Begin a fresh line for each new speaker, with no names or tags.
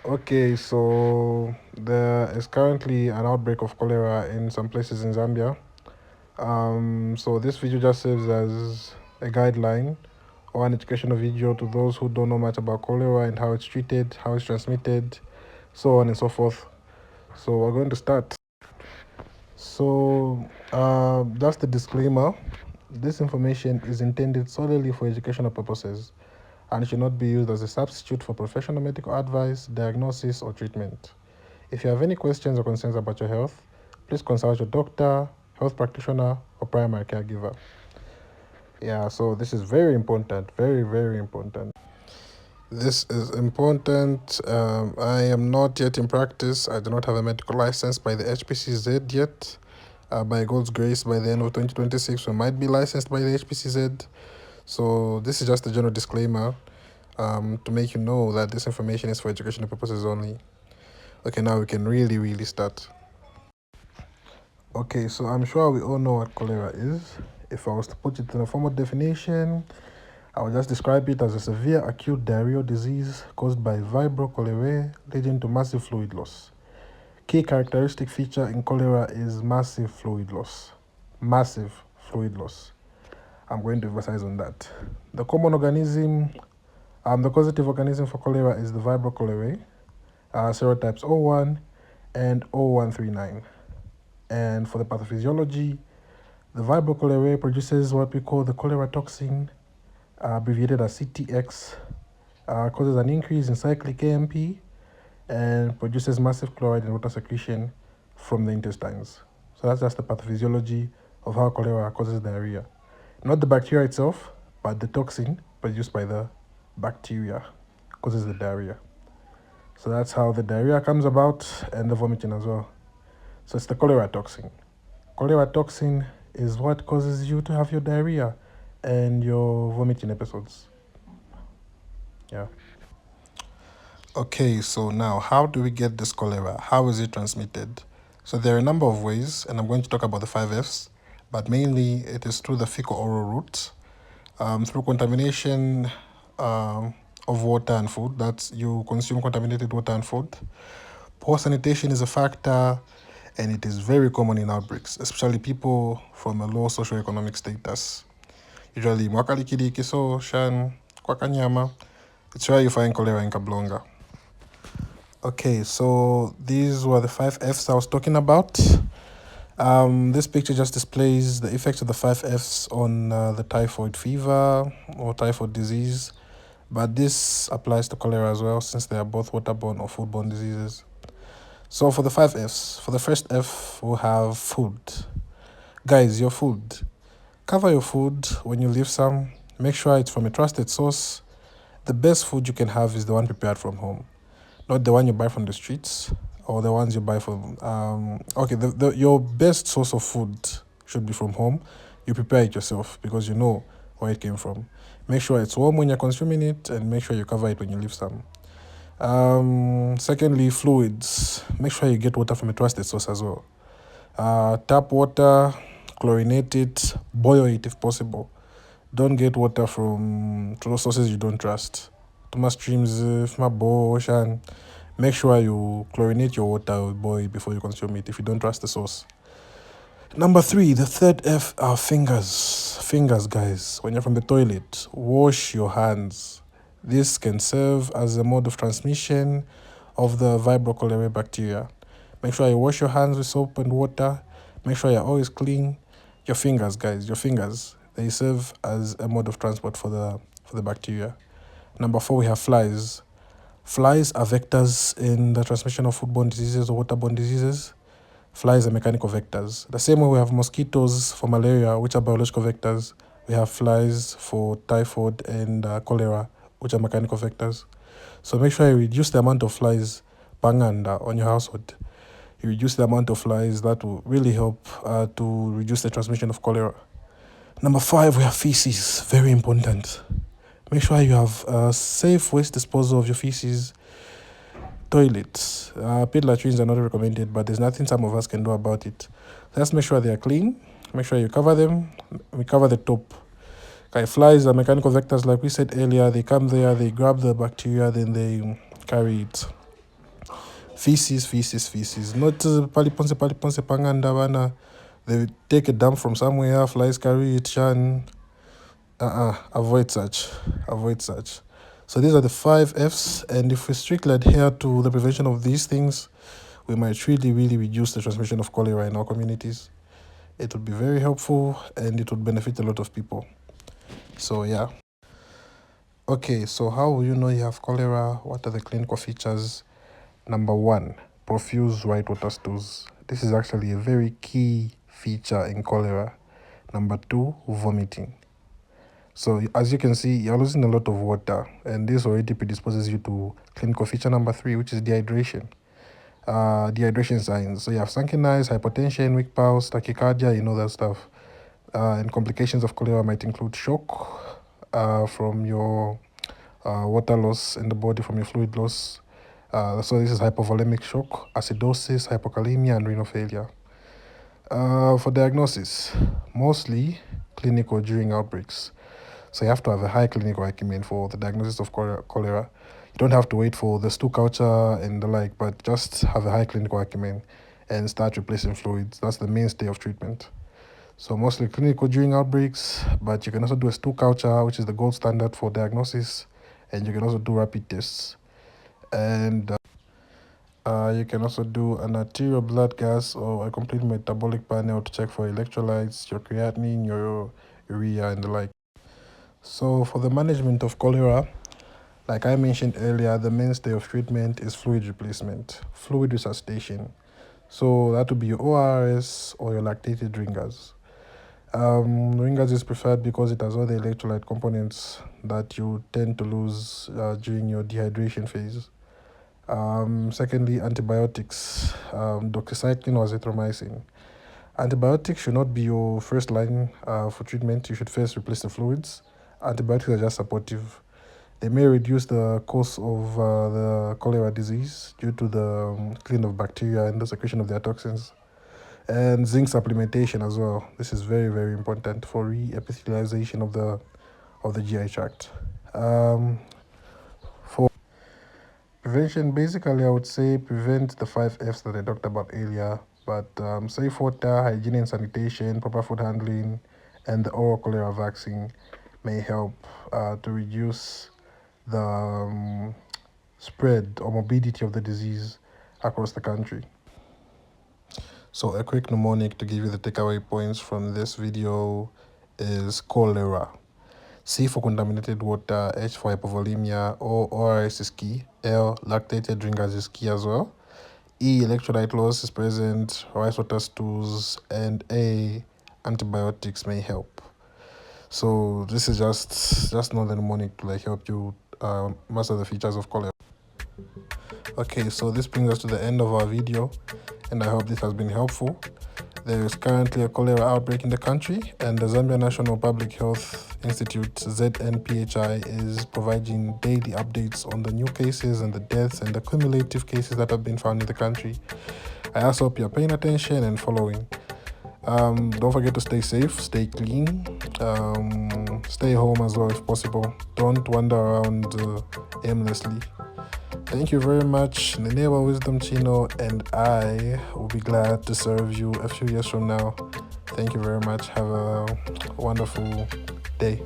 Okay, so there is currently an outbreak of cholera in some places in Zambia. So this video just serves as a guideline or an educational video to those who don't know much about cholera and how it's treated, how it's transmitted, so on and so forth. So we're going to start. So that's the disclaimer. This information is intended solely for educational purposes and should not be used as a substitute for professional medical advice, diagnosis, or treatment. If you have any questions or concerns about your health, please consult your doctor, health practitioner, or primary caregiver. Yeah, so this is very important, very, very important. This is important. I am not yet in practice. I do not have a medical license by the HPCZ yet. By God's grace, by the end of 2026, we might be licensed by the HPCZ. So this is just a general disclaimer to make you know that this information is for educational purposes only. Okay, now we can really start. Okay, so I'm sure we all know what cholera is. If I was to put it in a formal definition, I would just describe it as a severe acute diarrheal disease caused by Vibrio cholerae, leading to massive fluid loss. Key characteristic feature in cholera is massive fluid loss. Massive fluid loss. I'm going to emphasize on that. The common organism, the causative organism for cholera is the Vibrio cholerae, serotypes O1 and O139. And for the pathophysiology, the Vibrio cholerae produces what we call the cholera toxin, abbreviated as CTX, causes an increase in cyclic AMP and produces massive chloride and water secretion from the intestines. So that's just the pathophysiology of how cholera causes diarrhea. Not the bacteria itself, but the toxin produced by the bacteria causes the diarrhea. So that's how the diarrhea comes about and the vomiting as well. So it's the cholera toxin. Cholera toxin is what causes you to have your diarrhea and your vomiting episodes. Yeah. Okay, so now how do we get this cholera? How is it transmitted? So there are a number of ways, and I'm going to talk about the 5Fs, but mainly it is through the fecal oral route, through contamination of water and food. That's you consume contaminated water and food. Poor sanitation is a factor, and it is very common in outbreaks, especially people from a low socioeconomic status. Usually, Mwakalikidi, Kiso, Shan, Kwakanyama. It's where you find cholera in Kablonga. Okay, so these were the 5Fs I was talking about. This picture just displays the effects of the 5Fs on the typhoid fever or typhoid disease, but this applies to cholera as well since they are both waterborne or foodborne diseases. So for the 5Fs, for the first F, we'll have food. Guys, your food. Cover your food when you leave some. Make sure it's from a trusted source. The best food you can have is the one prepared from home, not the one you buy from the streets or the ones you buy from. Your best source of food should be from home. You prepare it yourself because you know where it came from. Make sure it's warm when you're consuming it, and make sure you cover it when you leave some. Secondly, fluids. Make sure you get water from a trusted source as well. Tap water, chlorinate it, boil it if possible. Don't get water from sources you don't trust. Tuma streams, Fmabo, ocean. Make sure you chlorinate your water or boil it before you consume it if you don't trust the source. Number 3, the third F are fingers. Fingers, guys. When you're from the toilet, wash your hands. This can serve as a mode of transmission of the Vibrio cholerae bacteria. Make sure you wash your hands with soap and water. Make sure you're always clean. Your fingers, guys, your fingers. They serve as a mode of transport for the bacteria. Number 4, we have flies. Flies are vectors in the transmission of foodborne diseases or waterborne diseases. Flies are mechanical vectors. The same way we have mosquitoes for malaria, which are biological vectors, we have flies for typhoid and cholera, which are mechanical vectors. So make sure you reduce the amount of flies panganda on your household. You reduce the amount of flies, that will really help to reduce the transmission of cholera. Number 5, we have feces. Very important. Make sure you have a safe waste disposal of your feces. Toilets. Pit latrines are not recommended, but there's nothing some of us can do about it. Just make sure they are clean. Make sure you cover them. We cover the top. Okay, flies are mechanical vectors, like we said earlier. They come there, they grab the bacteria, then they carry it. feces. Not paliponse panganda bana. They take a dump from somewhere, flies carry it, shan. Avoid such. So these are the 5 F's, and if we strictly adhere to the prevention of these things, we might really reduce the transmission of cholera in our communities. It would be very helpful, and it would benefit a lot of people. So yeah. Okay, so how will you know you have cholera? What are the clinical features? Number 1, profuse white water stools. This is actually a very key feature in cholera. Number 2, vomiting. So as you can see, you're losing a lot of water, and this already predisposes you to clinical feature number 3, which is dehydration. Dehydration signs. So you have sunken eyes, hypotension, weak pulse, tachycardia, you know that stuff. And complications of cholera might include shock from your water loss in the body, from your fluid loss. So this is hypovolemic shock, acidosis, hypokalemia, and renal failure. For diagnosis, mostly clinical during outbreaks. So you have to have a high clinical acumen for the diagnosis of cholera. You don't have to wait for the stool culture and the like, but just have a high clinical acumen and start replacing fluids. That's the mainstay of treatment. So mostly clinical during outbreaks, but you can also do a stool culture, which is the gold standard for diagnosis, and you can also do rapid tests. And you can also do an arterial blood gas or a complete metabolic panel to check for electrolytes, your creatinine, your urea, and the like. So for the management of cholera, like I mentioned earlier, the mainstay of treatment is fluid replacement, fluid resuscitation. So that would be your ORS or your lactated ringers. Ringers is preferred because it has all the electrolyte components that you tend to lose during your dehydration phase. Secondly, antibiotics, doxycycline or azithromycin. Antibiotics should not be your first line for treatment. You should first replace the fluids. Antibiotics are just supportive. They may reduce the course of the cholera disease due to the clean of bacteria and the secretion of their toxins. And zinc supplementation as well. This is very important for re-epithelialization of the GI tract. For prevention, basically, I would say prevent the 5 F's that I talked about earlier, but safe water, hygiene and sanitation, proper food handling, and the oral cholera vaccine may help to reduce the spread or morbidity of the disease across the country. So a quick mnemonic to give you the takeaway points from this video is cholera. C for contaminated water, H for hypovolemia, O, ORS is key, L, lactated drinkers is key as well, E, electrolyte loss is present, rice water stools, and A, antibiotics may help. So this is just another mnemonic to like help you master the features of cholera. Okay, so this brings us to the end of our video, and I hope this has been helpful. There is currently a cholera outbreak in the country, and the Zambia National Public Health Institute, ZNPHI, is providing daily updates on the new cases and the deaths and the cumulative cases that have been found in the country. I also hope you're paying attention and following. Don't forget to stay safe, stay clean, stay home as well if possible. Don't wander around aimlessly. Thank you very much, Nenewa Wisdom Chino, and I will be glad to serve you a few years from now. Thank you very much. Have a wonderful day.